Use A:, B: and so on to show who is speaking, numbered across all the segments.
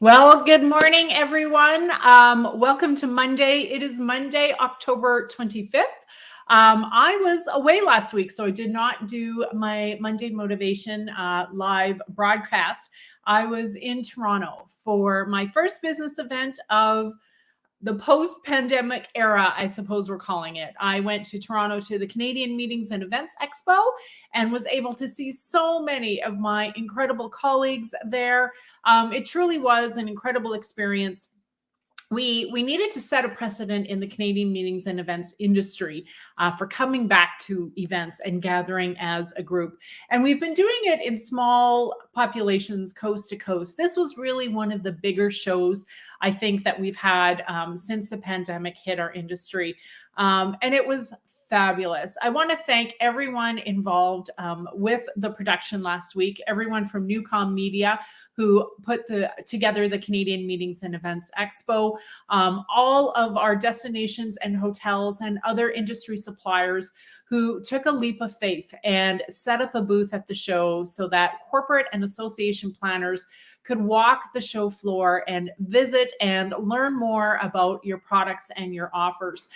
A: Well, good morning, everyone. Welcome to Monday. It is Monday, October 25th. I was away last week, so I did not do my Monday Motivation live broadcast. I was in Toronto for my first business event of the post-pandemic era, I suppose we're calling it. I went to Toronto to the Canadian Meetings and Events Expo and was able to see so many of my incredible colleagues there. It truly was an incredible experience. We needed to set a precedent in the Canadian meetings and events industry for coming back to events and gathering as a group. And we've been doing it in small populations, coast to coast. This was really one of the bigger shows, I think, that we've had since the pandemic hit our industry. And it was fabulous. I want to thank everyone involved with the production last week, everyone from Newcom Media, who put together the Canadian Meetings and Events Expo, all of our destinations and hotels and other industry suppliers who took a leap of faith and set up a booth at the show so that corporate and association planners could walk the show floor and visit and learn more about your products and your offers.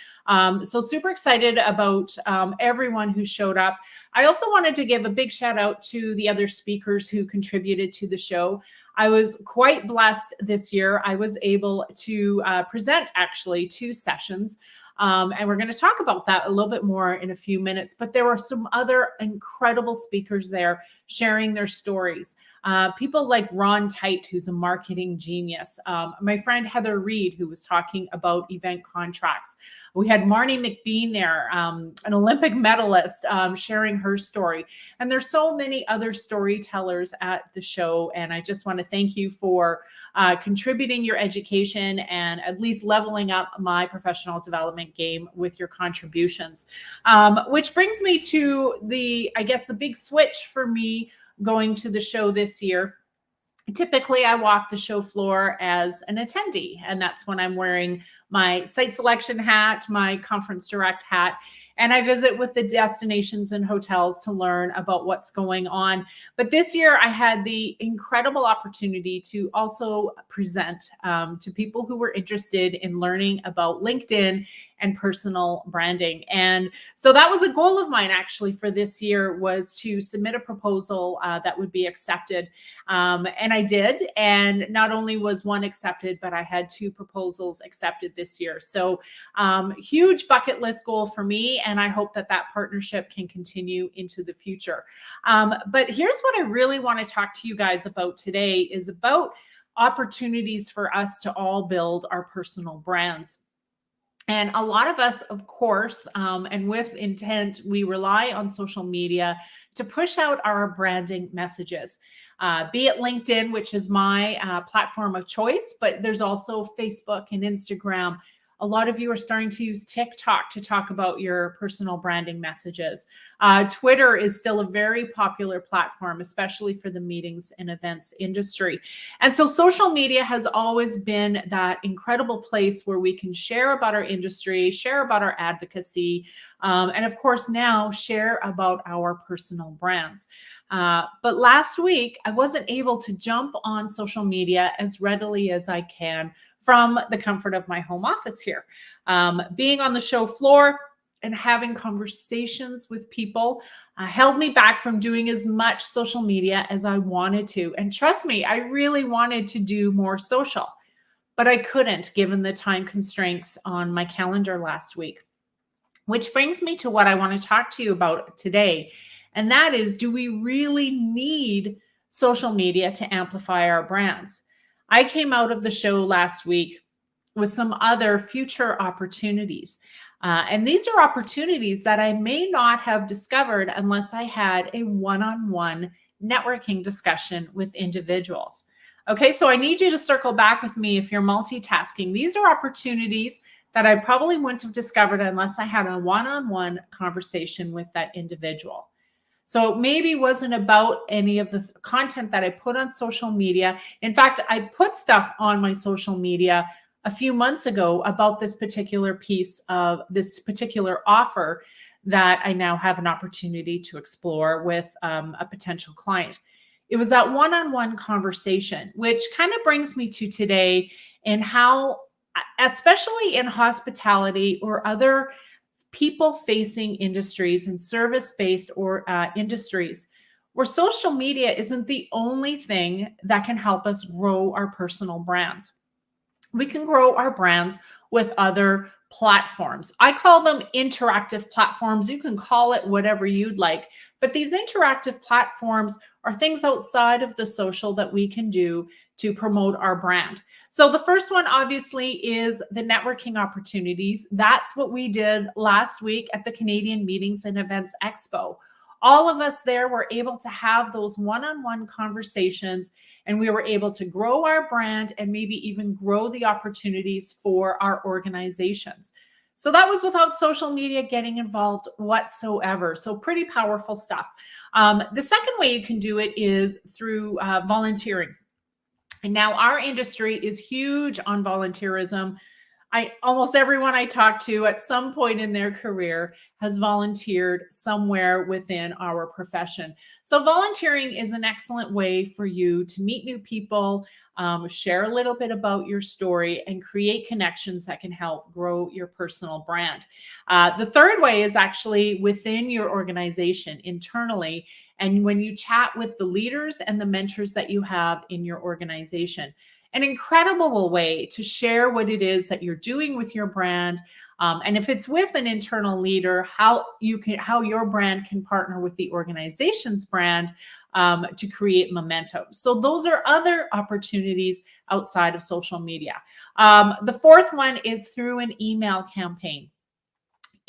A: So super excited about everyone who showed up. I also wanted to give a big shout out to the other speakers who contributed to the show. I was quite blessed this year. I was able to present actually 2 sessions. And we're going to talk about that a little bit more in a few minutes. But there were some other incredible speakers there sharing their stories. People like Ron Tite, who's a marketing genius. My friend Heather Reed, who was talking about event contracts. We had Marnie McBean there, an Olympic medalist, sharing her story. And there's so many other storytellers at the show. And I just want to thank you for contributing your education and at least leveling up my professional development game with your contributions. Which brings me to the big switch for me going to the show this year. Typically, I walk the show floor as an attendee, and that's when I'm wearing my site selection hat, my conference direct hat, and I visit with the destinations and hotels to learn about what's going on. But this year, I had the incredible opportunity to also present to people who were interested in learning about LinkedIn and personal branding. And so that was a goal of mine actually for this year, was to submit a proposal that would be accepted. And I did. And not only was one accepted, but I had 2 proposals accepted this year. So huge bucket list goal for me. And I hope that that partnership can continue into the future. But here's what I really want to talk to you guys about today is about opportunities for us to all build our personal brands. And a lot of us, of course, and with intent, we rely on social media to push out our branding messages, be it LinkedIn, which is my platform of choice, but there's also Facebook and Instagram. A lot of you are starting to use TikTok to talk about your personal branding messages. Twitter is still a very popular platform, especially for the meetings and events industry. And so social media has always been that incredible place where we can share about our industry, share about our advocacy, and of course now share about our personal brands. But last week, I wasn't able to jump on social media as readily as I can from the comfort of my home office here. Being on the show floor and having conversations with people held me back from doing as much social media as I wanted to. And trust me, I really wanted to do more social, but I couldn't given the time constraints on my calendar last week. Which brings me to what I want to talk to you about today. And that is, do we really need social media to amplify our brands? I came out of the show last week with some other future opportunities. And these are opportunities that I may not have discovered unless I had a one-on-one networking discussion with individuals. Okay, so I need you to circle back with me if you're multitasking. These are opportunities that I probably wouldn't have discovered unless I had a one-on-one conversation with that individual. So it maybe wasn't about any of the content that I put on social media. In fact, I put stuff on my social media a few months ago about this particular piece of this particular offer that I now have an opportunity to explore with a potential client. It was that one-on-one conversation, which kind of brings me to today and how, especially in hospitality or other people-facing industries and service-based or industries, where social media isn't the only thing that can help us grow our personal brands. We can grow our brands with other platforms. I call them interactive platforms. You can call it whatever you'd like, but these interactive platforms are things outside of the social that we can do to promote our brand. So the first one obviously is the networking opportunities. That's what we did last week at the Canadian Meetings and Events Expo. All of us there were able to have those one-on-one conversations, and we were able to grow our brand and maybe even grow the opportunities for our organizations. So that was without social media getting involved whatsoever. So pretty powerful stuff. The second way you can do it is through volunteering. And now our industry is huge on volunteerism. Almost everyone I talk to at some point in their career has volunteered somewhere within our profession. So volunteering is an excellent way for you to meet new people, share a little bit about your story, and create connections that can help grow your personal brand. The third way is actually within your organization internally, and when you chat with the leaders and the mentors that you have in your organization. An incredible way to share what it is that you're doing with your brand. And if it's with an internal leader, how your brand can partner with the organization's brand to create momentum. So those are other opportunities outside of social media. The fourth one is through an email campaign.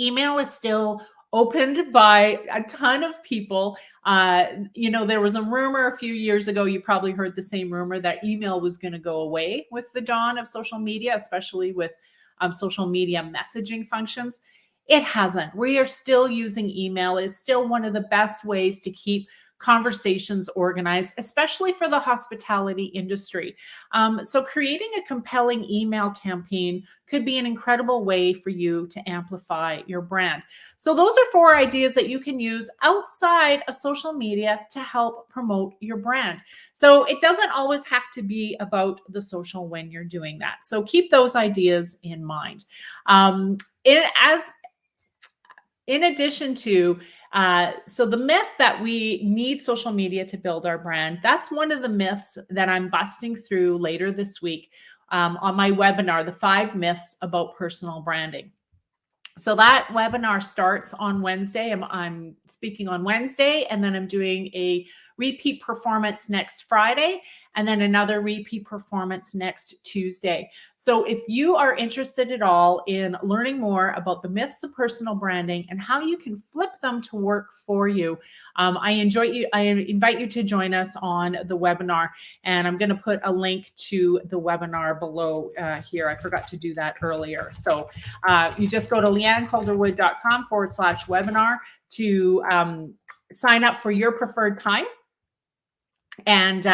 A: Email is still opened by a ton of people. There was a rumor a few years ago, you probably heard the same rumor, that email was going to go away with the dawn of social media, especially with social media messaging functions. It hasn't. We are still using email. It's still one of the best ways to keep conversations organized, especially for the hospitality industry. So creating a compelling email campaign could be an incredible way for you to amplify your brand. So those are 4 ideas that you can use outside of social media to help promote your brand. So it doesn't always have to be about the social when you're doing that. So keep those ideas in mind. In addition to, so the myth that we need social media to build our brand, that's one of the myths that I'm busting through later this week on my webinar, the 5 myths about personal branding. So that webinar starts on Wednesday. I'm speaking on Wednesday, and then I'm doing a repeat performance next Friday, and then another repeat performance next Tuesday. So if you are interested at all in learning more about the myths of personal branding and how you can flip them to work for you, I invite you to join us on the webinar, and I'm going to put a link to the webinar below here. I forgot to do that earlier. So you just go to leannecalderwood.com/webinar to sign up for your preferred time. And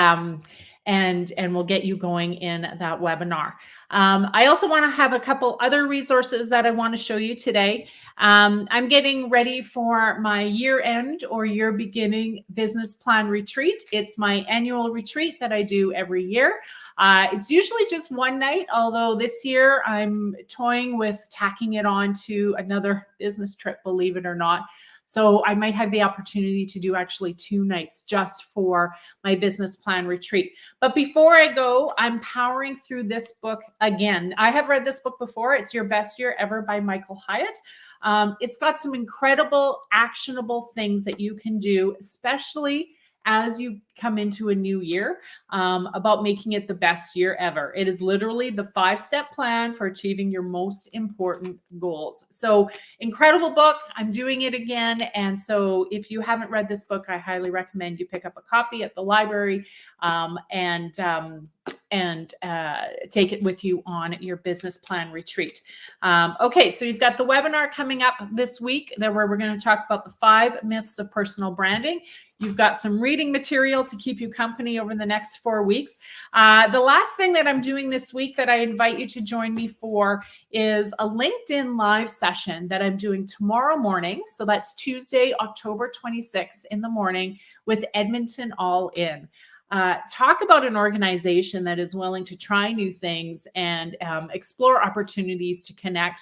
A: we'll get you going in that webinar. I also want to have a couple other resources that I want to show you today. I'm getting ready for my year-end or year-beginning business plan retreat. It's my annual retreat that I do every year. It's usually just one night, although this year I'm toying with tacking it on to another business trip, believe it or not. So I might have the opportunity to do actually 2 nights just for my business plan retreat. But before I go, I'm powering through this book again. I have read this book before. It's Your Best Year Ever by Michael Hyatt. It's got some incredible, actionable things that you can do, especially as you come into a new year, about making it the best year ever. It is literally the 5-step plan for achieving your most important goals. So incredible book. I'm doing it again. And so if you haven't read this book, I highly recommend you pick up a copy at the library and and take it with you on your business plan retreat. Okay, so you've got the webinar coming up this week where we're going to talk about the 5 myths of personal branding. You've got some reading material to keep you company over the next 4 weeks. The last thing that I'm doing this week that I invite you to join me for is a LinkedIn live session that I'm doing tomorrow morning. So that's Tuesday, October 26th in the morning with Edmonton All In. Talk about an organization that is willing to try new things and explore opportunities to connect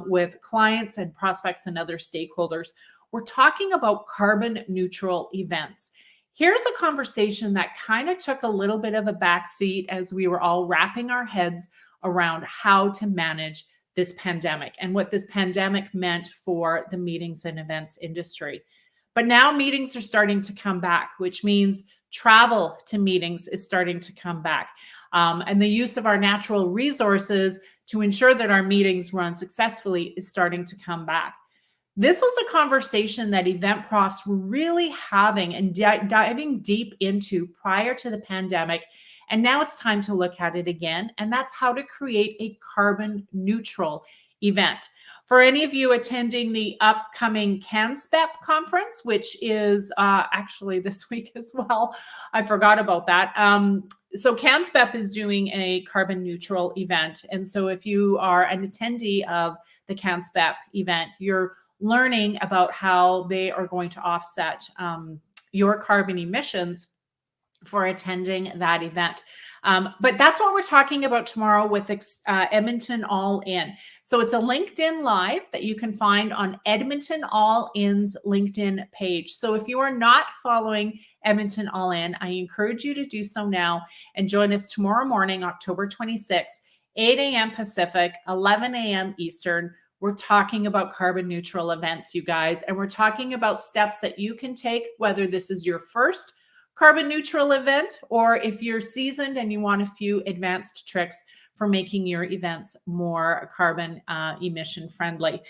A: with clients and prospects and other stakeholders. We're talking about carbon neutral events. Here's a conversation that kind of took a little bit of a backseat as we were all wrapping our heads around how to manage this pandemic and what this pandemic meant for the meetings and events industry. But now meetings are starting to come back, which means travel to meetings is starting to come back. And the use of our natural resources to ensure that our meetings run successfully is starting to come back. This was a conversation that event profs were really having and diving deep into prior to the pandemic. And now it's time to look at it again. And that's how to create a carbon neutral event. For any of you attending the upcoming CanSPEP conference, which is actually this week as well, I forgot about that. So CanSPEP is doing a carbon neutral event. And so if you are an attendee of the CanSPEP event, you're learning about how they are going to offset your carbon emissions for attending that event. But that's what we're talking about tomorrow with Edmonton All In. So it's a LinkedIn Live that you can find on Edmonton All In's LinkedIn page. So if you are not following Edmonton All In, I encourage you to do so now and join us tomorrow morning, October 26th, 8 a.m. Pacific, 11 a.m. Eastern. We're talking about carbon neutral events, you guys, and we're talking about steps that you can take, whether this is your first carbon neutral event, or if you're seasoned and you want a few advanced tricks for making your events more carbon emission friendly.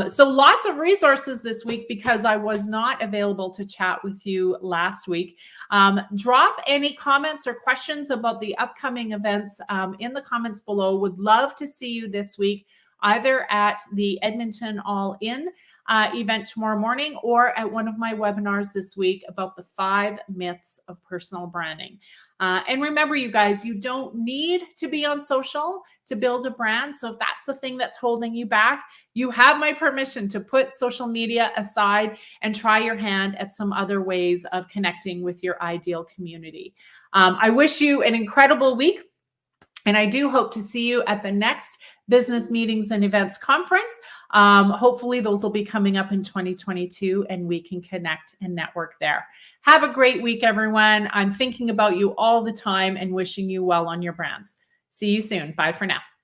A: So lots of resources this week because I was not available to chat with you last week. Drop any comments or questions about the upcoming events in the comments below. Would love to see you this week, either at the Edmonton All In event tomorrow morning or at one of my webinars this week about the 5 myths of personal branding. And remember, you guys, you don't need to be on social to build a brand. So if that's the thing that's holding you back, you have my permission to put social media aside and try your hand at some other ways of connecting with your ideal community. I wish you an incredible week. And I do hope to see you at the next Business Meetings and Events Conference. Hopefully those will be coming up in 2022 and we can connect and network there. Have a great week, everyone. I'm thinking about you all the time and wishing you well on your brands. See you soon. Bye for now.